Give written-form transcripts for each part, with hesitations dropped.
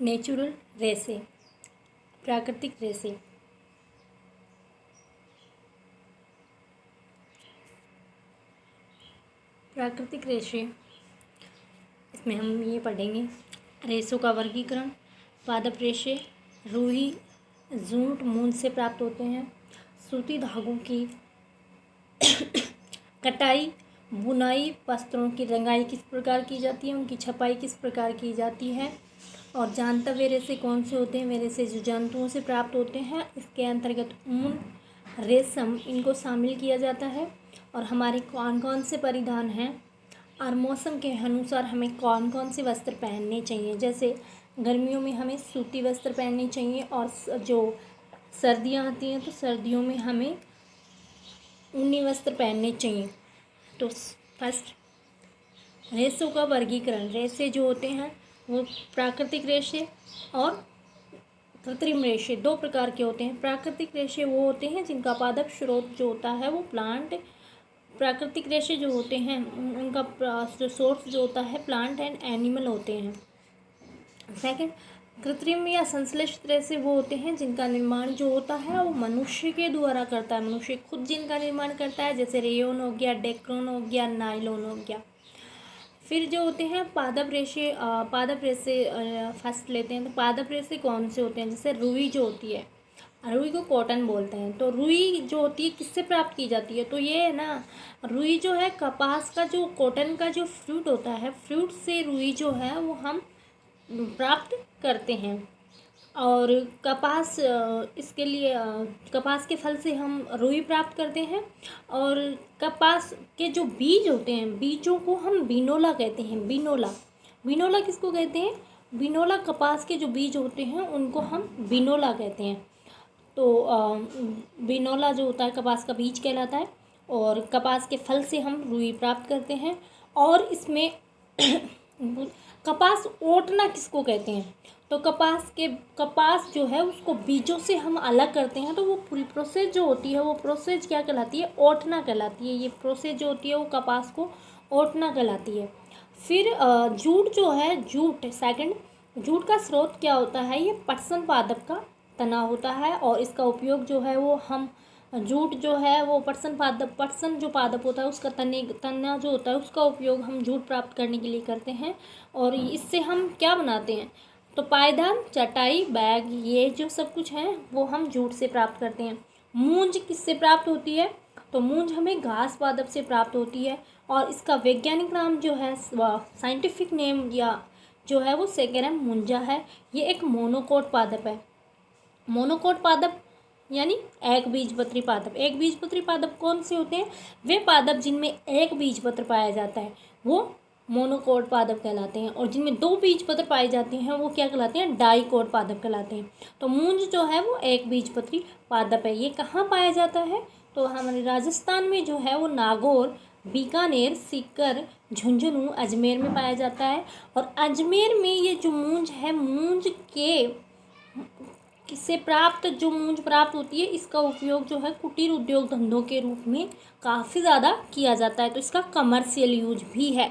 Natural रेसे, प्राकृतिक रेसे। प्राकृतिक रेशे, इसमें हम ये पढ़ेंगे रेशों का वर्गीकरण। पादप रेशे रूई, जूट, मूंज से प्राप्त होते हैं। सूती धागों की कटाई, बुनाई, वस्त्रों की रंगाई किस प्रकार की जाती है, उनकी छपाई किस प्रकार की जाती है। और जानता वे रेशे कौन से होते हैं? वे रेशे जो जंतुओं से प्राप्त होते हैं, इसके अंतर्गत ऊन, रेशम, इनको शामिल किया जाता है। और हमारे कौन कौन से परिधान हैं और मौसम के अनुसार हमें कौन कौन से वस्त्र पहनने चाहिए। जैसे गर्मियों में हमें सूती वस्त्र पहनने चाहिए और जो सर्दियाँ आती हैं तो सर्दियों में हमें ऊनी वस्त्र पहनने चाहिए। तो फर्स्ट, रेशों का वर्गीकरण। रेशे जो होते हैं वो प्राकृतिक रेशे और कृत्रिम रेशे दो प्रकार के होते हैं। प्राकृतिक रेशे वो होते हैं जिनका पादप स्रोत जो होता है वो प्लांट, प्राकृतिक रेशे जो होते हैं उनका जो सोर्स जो होता है प्लांट एंड एनिमल होते हैं। सेकंड, कृत्रिम या संश्लेषित रेशे वो होते हैं जिनका निर्माण जो होता है वो मनुष्य के द्वारा करता है, मनुष्य खुद जिनका निर्माण करता है, जैसे रेयोन हो गया, डेक्रोन हो गया, नायलॉन हो गया। फिर जो होते हैं पादप रेशे, फर्स्ट लेते हैं तो पादप रेशे कौन से होते हैं? जैसे रुई जो होती है, रुई को कॉटन बोलते हैं। तो रुई जो होती है किससे प्राप्त की जाती है? तो ये है ना, रुई जो है कपास का जो कॉटन का जो फ्रूट होता है, फ्रूट से रुई जो है वो हम प्राप्त करते हैं। और कपास, इसके लिए कपास के फल से हम रुई प्राप्त करते हैं। और कपास के जो बीज होते हैं, बीजों को हम बिनोला कहते हैं। बिनोला, बिनोला किसको कहते हैं? बिनोला, कपास के जो बीज होते हैं उनको हम बिनोला कहते हैं। तो बिनोला जो होता है कपास का बीज कहलाता है। और कपास के फल से हम रुई प्राप्त करते हैं। और इसमें कपास ओटना किसको कहते हैं? तो कपास जो है उसको बीजों से हम अलग करते हैं। तो वो पूरी प्रोसेस जो होती है वो प्रोसेस क्या कहलाती है? ओटना कहलाती है। ये प्रोसेस जो होती है वो कपास को ओटना कहलाती है। फिर जूट जो है, जूट सेकंड, जूट का स्रोत क्या होता है? ये पटसन पादप का तना होता है। और इसका उपयोग जो है वो हम जूट जो है वो पटसन जो पादप होता है उसका तना जो होता है उसका उपयोग हम जूट प्राप्त करने के लिए करते हैं। और इससे हम क्या बनाते हैं? तो पायदान, चटाई, बैग, ये जो सब कुछ है वो हम जूट से प्राप्त करते हैं। मूंज किससे प्राप्त होती है? तो मूंज हमें घास पादप से प्राप्त होती है। और इसका वैज्ञानिक नाम जो है, साइंटिफिक नेम या जो है वो सेकेरम मुंजा है। ये एक मोनोकोट पादप है। मोनोकोट पादप यानी एक बीजपत्री पादप। एक बीजपत्री पादप कौन से होते हैं? वे पादप जिनमें एक बीजपत्र पाया जाता है वो मोनोकोट पादप कहलाते हैं। और जिनमें दो बीजपत्र पाए जाते हैं वो क्या कहलाते हैं? डाइकोट पादप कहलाते हैं। तो मूंज जो है वो एक बीजपत्री पादप है। ये कहाँ पाया जाता है? तो हमारे राजस्थान में जो है वो नागौर, बीकानेर, सीकर, झुंझुनू, अजमेर में पाया जाता है। और अजमेर में ये जो मूंज है, मूंज से प्राप्त जो मूंज प्राप्त होती है इसका उपयोग जो है कुटीर उद्योग धंधों के रूप में काफ़ी ज़्यादा किया जाता है। तो इसका कमर्शियल यूज भी है,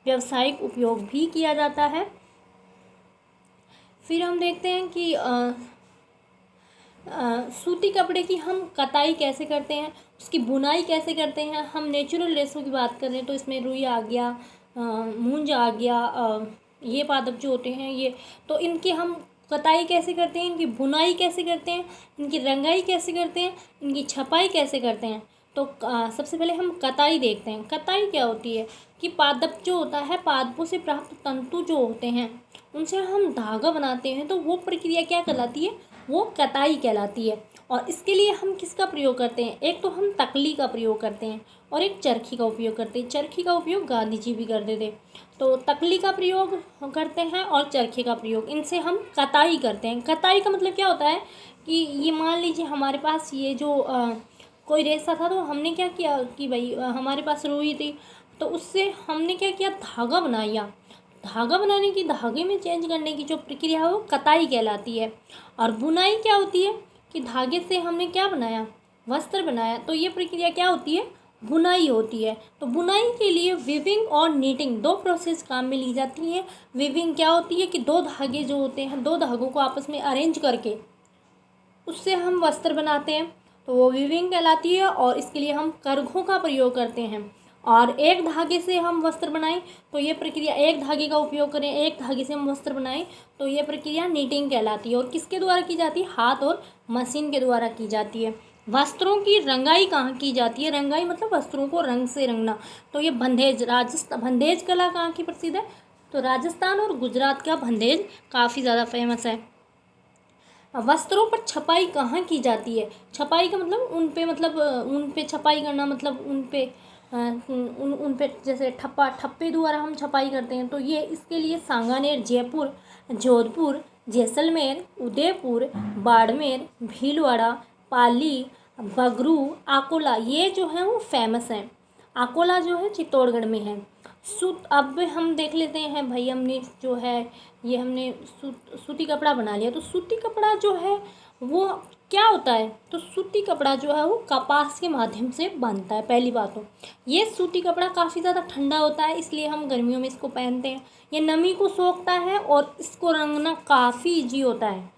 व्यावसायिक उपयोग भी किया जाता है। फिर हम देखते हैं कि सूती कपड़े की हम कताई कैसे करते हैं, उसकी बुनाई कैसे करते हैं। हम नेचुरल रेशों की बात करें तो इसमें रुई आ गया, मूंज आ गया, ये पादप जो होते हैं ये, तो इनकी हम कताई कैसे करते हैं, इनकी बुनाई कैसे करते हैं, इनकी रंगाई कैसे करते हैं, इनकी छपाई कैसे करते हैं। तो सबसे पहले हम कताई देखते हैं। कताई क्या होती है कि पादप जो होता है, पादपों से प्राप्त तंतु जो होते हैं उनसे हम धागा बनाते हैं। तो वो प्रक्रिया क्या कहलाती है? वो कताई कहलाती है। और इसके लिए हम किसका प्रयोग करते हैं? एक तो हम तकली का प्रयोग करते हैं और एक चरखी का उपयोग करते हैं। चरखी का उपयोग गांधी जी भी करते थे। तो तकली का प्रयोग हम करते हैं और चरखे का प्रयोग, इनसे हम कताई करते हैं। कताई का मतलब क्या होता है कि ये मान लीजिए हमारे पास ये जो कोई रेशा था, तो हमने क्या किया कि भाई हमारे पास रुई थी तो उससे हमने क्या किया? धागा बनाया। धागा बनाने की, धागे में चेंज करने की जो प्रक्रिया है वो कताई कहलाती है। और बुनाई क्या होती है कि धागे से हमने क्या बनाया? वस्त्र बनाया। तो ये प्रक्रिया क्या होती है? बुनाई होती है। तो बुनाई के लिए वीविंग और नीटिंग दो प्रोसेस काम में ली जाती हैं। वीविंग क्या होती है कि दो धागे जो होते हैं, दो धागों को आपस में अरेंज करके उससे हम वस्त्र बनाते हैं, तो वो वीविंग कहलाती है। और इसके लिए हम करघों का प्रयोग करते हैं। और एक धागे से हम वस्त्र बनाएं तो ये प्रक्रिया, एक धागे का उपयोग करें, एक धागे से हम वस्त्र बनाएं तो ये प्रक्रिया नीटिंग कहलाती है। और किसके द्वारा की जाती है? हाथ और मशीन के द्वारा की जाती है। वस्त्रों की रंगाई कहाँ की जाती है? रंगाई मतलब वस्त्रों को रंग से रंगना। तो ये बंधेज, राजस्थान बंधेज कला कहाँ की प्रसिद्ध है? तो राजस्थान और गुजरात का बंधेज काफ़ी ज़्यादा फेमस है। वस्त्रों पर छपाई कहाँ की जाती है? छपाई का मतलब उन पे छपाई करना, मतलब उन पे जैसे ठप्पे द्वारा हम छपाई करते हैं। तो ये इसके लिए सांगानेर, जयपुर, जोधपुर, जैसलमेर, उदयपुर, बाड़मेर, भीलवाड़ा, पाली, बगरू, अकोला, ये जो है वो फेमस हैं। अकोला जो है चित्तौड़गढ़ में है। अब हम देख लेते हैं भाई, हमने जो है ये हमने सूती कपड़ा बना लिया। तो सूती कपड़ा जो है वो क्या होता है? तो सूती कपड़ा जो है वो कपास के माध्यम से बनता है। पहली बात तो ये सूती कपड़ा काफ़ी ज़्यादा ठंडा होता है, इसलिए हम गर्मियों में इसको पहनते हैं। ये नमी को सोखता है और इसको रंगना काफ़ी ईजी होता है।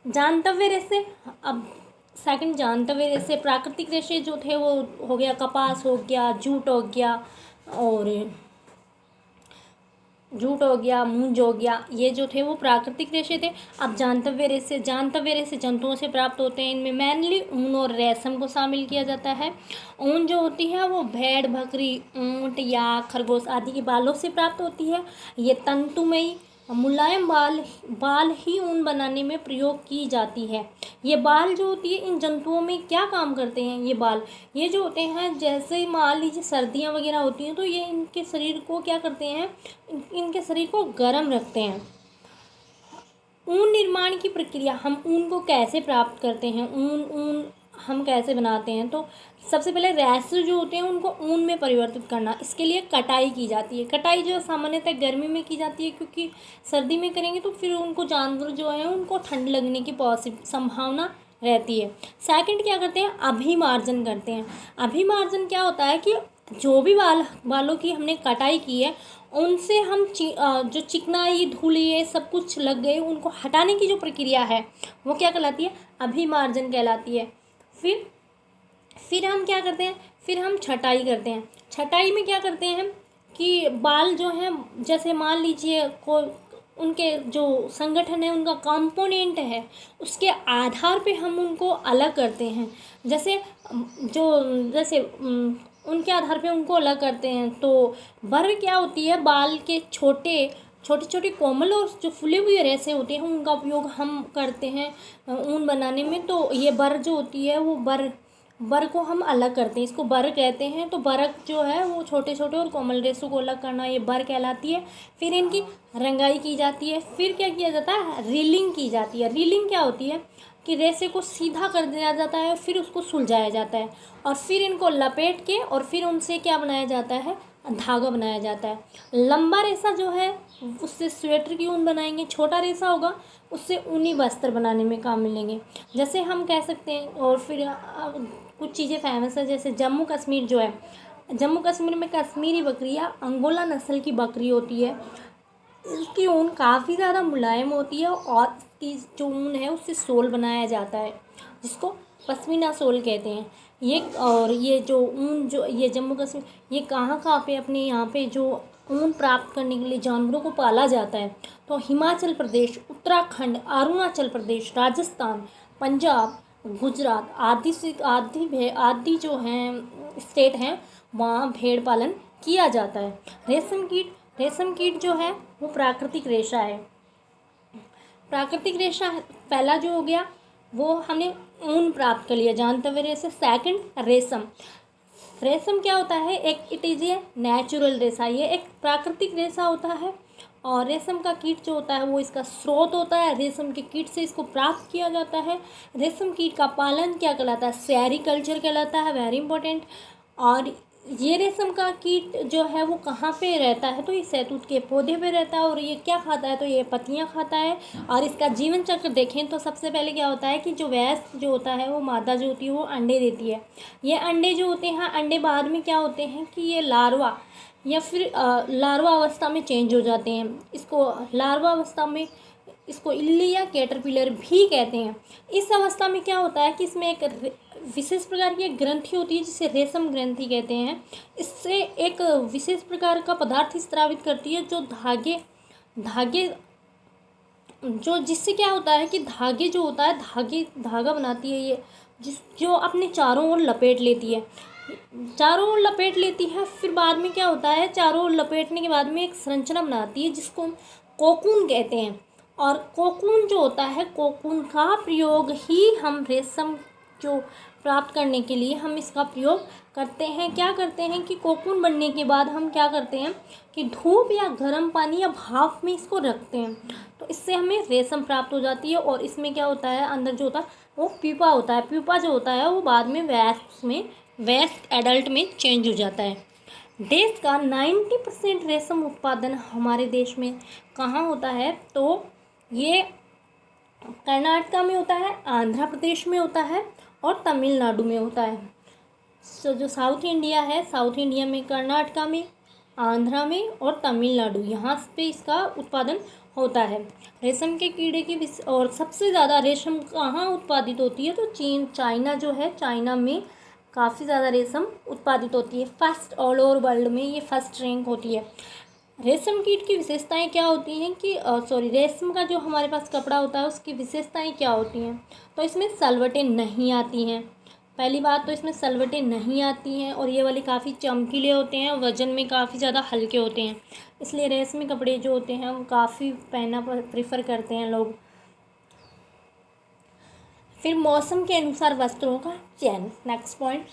जानतव्य रेशे, अब सेकंड जानतव्य रेशे, प्राकृतिक रेशे जो थे वो हो गया कपास हो गया, जूट हो गया, और जूट हो गया, मूंज हो गया, ये जो थे वो प्राकृतिक रेशे थे। अब जानतव्य रेशे जंतुओं से प्राप्त होते हैं। इनमें मेनली ऊन और रेशम को शामिल किया जाता है। ऊन जो होती है वो भेड़, बकरी, ऊंट या खरगोश आदि के बालों से प्राप्त होती है। ये तंतुमयी मुलायम बाल ही ऊन बनाने में प्रयोग की जाती है। ये बाल जो होती है इन जंतुओं में क्या काम करते हैं? ये जो होते हैं, जैसे मान लीजिए सर्दियाँ वगैरह होती हैं तो ये इनके शरीर को क्या करते हैं? इनके शरीर को गर्म रखते हैं। ऊन निर्माण की प्रक्रिया, हम ऊन को कैसे प्राप्त करते हैं? ऊन हम कैसे बनाते हैं? तो सबसे पहले रेशे जो होते हैं उनको ऊन में परिवर्तित करना, इसके लिए कटाई की जाती है। कटाई जो सामान्यतः गर्मी में की जाती है, क्योंकि सर्दी में करेंगे तो फिर उनको जानवर जो है उनको ठंड लगने की संभावना रहती है। सेकंड क्या करते हैं? अभिमार्जन करते हैं। अभिमार्जन क्या होता है कि जो भी बालों की हमने कटाई की है उनसे हम जो चिकनाई, धूली, ये सब कुछ लग गए उनको हटाने की जो प्रक्रिया है वो क्या कहलाती है? अभिमार्जन कहलाती है। फिर हम क्या करते हैं? फिर हम छटाई करते हैं। छटाई में क्या करते हैं कि बाल जो हैं, जैसे मान लीजिए उनके जो संगठन है, उनका कंपोनेंट है, उसके आधार पे हम उनको अलग करते हैं। जैसे उनके आधार पे उनको अलग करते हैं। तो बर क्या होती है? बाल के छोटे छोटे कोमल और जो फूले हुए रेशे होते हैं उनका उपयोग हम करते हैं ऊन बनाने में। तो ये बर जो होती है वो बर को हम अलग करते हैं, इसको बर कहते हैं। तो बरक जो है वो छोटे छोटे और कोमल रेशों को अलग करना, ये बर कहलाती है। फिर इनकी रंगाई की जाती है। फिर क्या किया जाता है? रीलिंग की जाती है। रीलिंग क्या होती है कि रेशे को सीधा कर दिया जाता है, फिर उसको सुलझाया जाता है, और फिर इनको लपेट के और फिर उनसे क्या बनाया जाता है? धागा बनाया जाता है। लंबा रेशा जो है उससे स्वेटर की ऊन बनाएंगे, छोटा रेशा होगा उससे ऊनी वस्त्र बनाने में काम मिलेंगे। जैसे हम कह सकते हैं, और फिर कुछ चीज़ें फेमस है, जैसे जम्मू कश्मीर जो है, जम्मू कश्मीर में कश्मीरी बकरियाँ अंगोला नस्ल की बकरी होती है। इसकी ऊन काफ़ी ज़्यादा मुलायम होती है और इसकी जो ऊन है उससे सोल बनाया जाता है, जिसको पश्मीना सोल कहते हैं। ये जो ऊन जो ये जम्मू कश्मीर, ये कहाँ पे अपने यहाँ पे जो ऊन प्राप्त करने के लिए जानवरों को पाला जाता है, तो हिमाचल प्रदेश, उत्तराखंड, अरुणाचल प्रदेश, राजस्थान, पंजाब, गुजरात आदि जो हैं स्टेट हैं, वहाँ भेड़ पालन किया जाता है। रेशम कीट जो है वो प्राकृतिक रेशा है। प्राकृतिक रेशा पहला जो हो गया वो हमने ऊन प्राप्त कर लिया, जानतव्य रेशा। सेकंड रेशम क्या होता है? इट इज़ ए नेचुरल रेशा, ये एक प्राकृतिक रेशा होता है। और रेशम का कीट जो होता है वो इसका स्रोत होता है। रेशम के कीट से इसको प्राप्त किया जाता है। रेशम कीट का पालन क्या कहलाता है? सेरीकल्चर कहलाता है, वेरी इंपॉर्टेंट। और ये रेशम का कीट जो है वो कहाँ पे रहता है, तो ये शहतूत के पौधे पे रहता है। और ये क्या खाता है, तो ये पत्तियाँ खाता है। और इसका जीवन चक्र देखें तो सबसे पहले क्या होता है कि जो वयस्क जो होता है वो मादा जो होती है वो अंडे देती है। ये अंडे जो होते हैं, अंडे बाद में क्या होते हैं कि ये लार्वा या फिर लार्वा अवस्था में चेंज हो जाते हैं। इसको लार्वा अवस्था में, इसको इल्ली या कैटरपिलर भी कहते हैं। इस अवस्था में क्या होता है कि इसमें एक विशेष प्रकार की एक ग्रंथि होती है जिसे रेशम ग्रंथि कहते हैं। इससे एक विशेष प्रकार का पदार्थ स्रावित करती है जो धागे धागे जो जिससे क्या होता है कि धागे जो होता है धागा बनाती है ये, जो अपने चारों ओर लपेट लेती है, चारों ओर लपेट लेती है। फिर बाद में क्या होता है, चारों ओर लपेटने के बाद में एक संरचना बनाती है जिसको हम कोकून कहते हैं। और कोकून जो होता है, कोकून का प्रयोग ही हम रेशम जो प्राप्त करने के लिए हम इसका प्रयोग करते हैं। क्या करते हैं कि कोकून बनने के बाद हम क्या करते हैं कि धूप या गर्म पानी या भाप में इसको रखते हैं, तो इससे हमें रेशम प्राप्त हो जाती है। और इसमें क्या होता है, अंदर जो होता है वो प्यूपा होता है। प्यूपा जो होता है वो बाद में वयस्क एडल्ट में चेंज हो जाता है। देश का 90% रेशम उत्पादन हमारे देश में कहाँ होता है, तो ये कर्नाटका में होता है, आंध्र प्रदेश में होता है और तमिलनाडु में होता है। तो जो साउथ इंडिया है, साउथ इंडिया में कर्नाटका में, आंध्रा में और तमिलनाडु, यहाँ पे इसका उत्पादन होता है रेशम के कीड़े की। और सबसे ज़्यादा रेशम कहाँ उत्पादित होती है, तो चीन, चाइना जो है, चाइना में काफ़ी ज़्यादा रेशम उत्पादित होती है। फर्स्ट ऑल ओवर वर्ल्ड में ये फर्स्ट रैंक होती है। रेशम कीट की विशेषताएं क्या होती हैं कि रेशम का जो हमारे पास कपड़ा होता है उसकी विशेषताएं क्या होती हैं, तो इसमें सलवटें नहीं आती हैं। पहली बात तो इसमें सलवटें नहीं आती हैं और ये वाले काफ़ी चमकीले होते हैं, वज़न में काफ़ी ज़्यादा हल्के होते हैं, इसलिए रेशमी कपड़े जो होते हैं वो काफ़ी पहनना प्रेफर करते हैं लोग। फिर मौसम के अनुसार वस्त्रों का चयन, नेक्स्ट पॉइंट।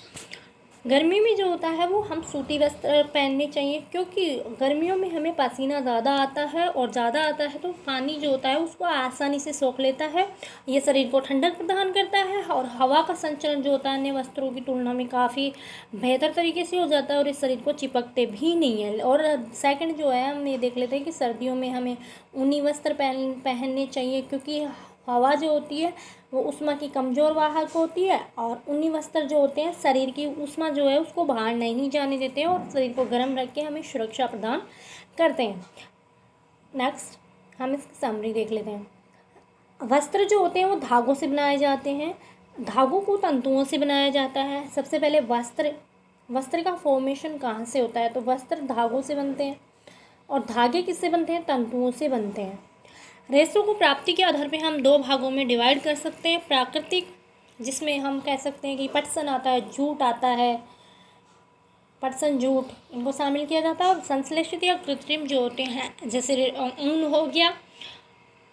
गर्मी में जो होता है वो हम सूती वस्त्र पहनने चाहिए, क्योंकि गर्मियों में हमें पसीना ज़्यादा आता है और ज़्यादा आता है तो पानी जो होता है उसको आसानी से सोख लेता है। ये शरीर को ठंडक प्रदान करता है और हवा का संचरण जो होता है अन्य वस्त्रों की तुलना में काफ़ी बेहतर तरीके से हो जाता है और इस शरीर को चिपकते भी नहीं है। और सेकंड जो है, हम ये देख लेते हैं कि सर्दियों में हमें ऊनी वस्त्र पहनने चाहिए, क्योंकि हवा जो होती है वो ऊष्मा की कमज़ोर वाहक होती है और ऊनी वस्त्र जो होते हैं शरीर की ऊष्मा जो है उसको बाहर नहीं जाने देते हैं और शरीर को गर्म रख के हमें सुरक्षा प्रदान करते हैं। नेक्स्ट हम इसकी समरी देख लेते हैं। वस्त्र जो होते हैं वो धागों से बनाए जाते हैं, धागों को तंतुओं से बनाया जाता है। सबसे पहले वस्त्र का फॉर्मेशन कहाँ से होता है, तो वस्त्र धागों से बनते हैं और धागे किससे बनते हैं, तंतुओं से बनते हैं। रेशों को प्राप्ति के आधार पे हम दो भागों में डिवाइड कर सकते हैं। प्राकृतिक, जिसमें हम कह सकते हैं कि पटसन आता है, जूट आता है, पटसन, जूट, इनको शामिल किया जाता है। और संश्लेषित या कृत्रिम जो होते हैं, जैसे ऊन हो गया,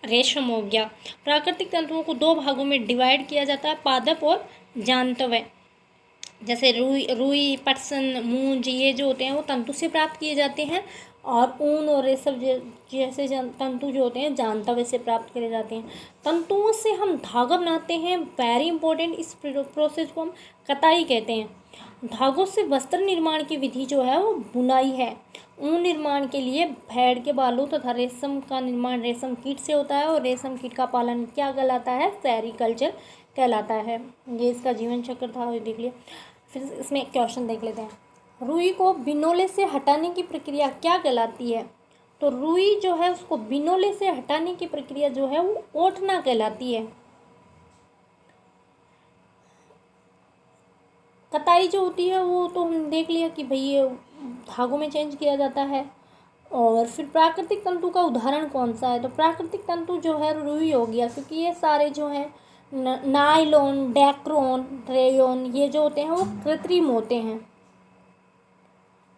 रेशम हो गया। प्राकृतिक तंतुओं को दो भागों में डिवाइड किया जाता है, पादप और जांतव्य। जैसे रुई, पटसन, मूंज, ये जो होते हैं वो तंतु से प्राप्त किए जाते हैं और ऊन और रेशम जैसे तंतु जो होते हैं जांतव्य से प्राप्त करे जाते हैं। तंतुओं से हम धागा बनाते हैं, वेरी इंपॉर्टेंट। इस प्रोसेस को हम कताई कहते हैं। धागों से वस्त्र निर्माण की विधि जो है वो बुनाई है। ऊन निर्माण के लिए भेड़ के बालों तथा रेशम का निर्माण रेशम कीट से होता है और रेशम कीट का पालन क्या कहलाता है, सेरीकल्चर कहलाता है। ये इसका जीवन चक्र था, देख लिया। फिर इसमें क्वेश्चन देख लेते हैं। रुई को बिनोले से हटाने की प्रक्रिया क्या कहलाती है, तो रुई जो है उसको बिनोले से हटाने की प्रक्रिया जो है वो ओटना कहलाती है। कताई जो होती है वो तो हम देख लिया कि भाई ये धागों में चेंज किया जाता है। और फिर प्राकृतिक तंतु का उदाहरण कौन सा है, तो प्राकृतिक तंतु जो है रुई हो गया, क्योंकि ये सारे जो हैं नायलॉन, डेक्रोन, रेयॉन, ये जो होते हैं वो कृत्रिम होते हैं।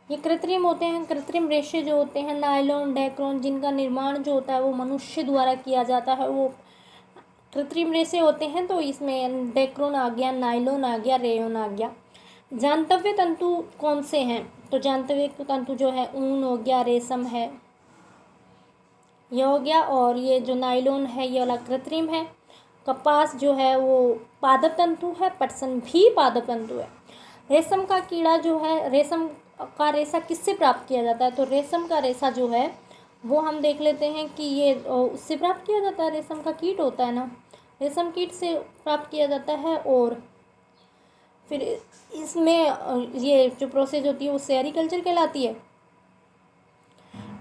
ये कृत्रिम होते हैं। कृत्रिम रेशे जो होते हैं नायलॉन, डेक्रोन, जिनका निर्माण जो होता है वो मनुष्य द्वारा किया जाता है, वो कृत्रिम रेशे होते हैं। तो इसमें डेक्रोन आ गया, नायलॉन आ गया, रेयॉन आ गया। जांतव्य तंतु कौन से हैं, तो जांतव्य तंतु जो है ऊन हो गया, रेशम है, ये हो गया। और ये जो नायलॉन है ये वाला कृत्रिम है। कपास जो है वो पादप तंतु है, पटसन भी पादप तंतु है। रेशम का कीड़ा जो है, रेशम का रेशा किससे प्राप्त किया जाता है? तो रेशम का रेशा जो है वो हम देख लेते हैं कि ये उससे प्राप्त किया जाता है, रेशम का कीट होता है ना, रेशम कीट से प्राप्त किया जाता है। और फिर इसमें ये जो प्रोसेस होती है वो सेरीकल्चर कहलाती है।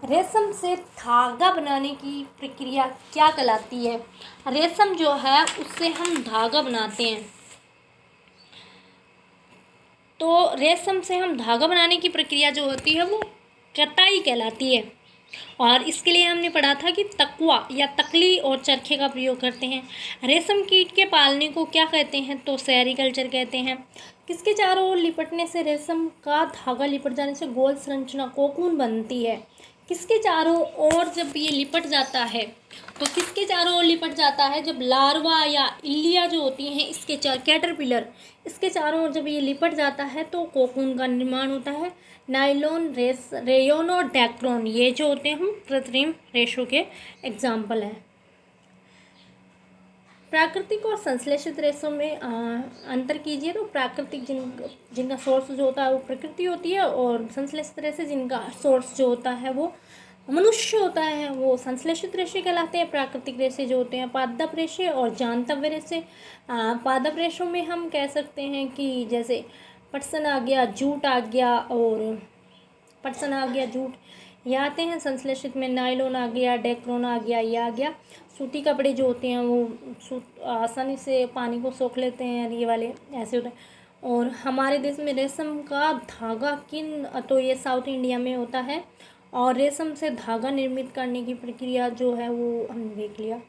रेशम से धागा बनाने की प्रक्रिया क्या कहलाती है? रेशम जो है उससे हम धागा बनाते हैं, तो रेशम से हम धागा बनाने की प्रक्रिया जो होती है वो कताई कहलाती है। और इसके लिए हमने पढ़ा था कि तकुआ या तकली और चरखे का प्रयोग करते हैं। रेशम कीट के पालने को क्या कहते हैं? तो सेरीकल्चर कहते हैं। किसके चारों ओर लिपटने से रेशम का धागा लिपट जाने से गोल संरचना कोकून बनती है? किसके चारों ओर जब ये लिपट जाता है, तो किसके चारों ओर लिपट जाता है? जब लार्वा या इल्लियाँ जो होती हैं इसके कैटरपिलर, इसके चारों ओर जब ये लिपट जाता है तो कोकून का निर्माण होता है। नायलॉन, रेयोन और डैक्रोन, ये जो होते हैं हम कृत्रिम रेशों के एग्जाम्पल हैं। प्राकृतिक और संश्लेषित रेशों में अंतर कीजिए। तो प्राकृतिक जिनका सोर्स जो होता है वो प्रकृति होती है, और संश्लेषित रेशे जिनका सोर्स जो होता है वो मनुष्य होता है, वो संश्लेषित रेशे कहलाते हैं। प्राकृतिक रेशे जो होते हैं पादप रेशे और जानतव्य रेशे। पादप रेशों में हम कह सकते हैं कि जैसे पटसन आ गया, जूट आ गया, और पटसन आ गया, जूट ये आते हैं। संश्लेषित में नायलॉन आ गया, डेक्रोन आ गया, ये आ गया। सूती कपड़े जो होते हैं वो आसानी से पानी को सोख लेते हैं, ये वाले ऐसे होते हैं। और हमारे देश में रेशम का धागा तो ये साउथ इंडिया में होता है। और रेशम से धागा निर्मित करने की प्रक्रिया जो है वो हमने देख लिया।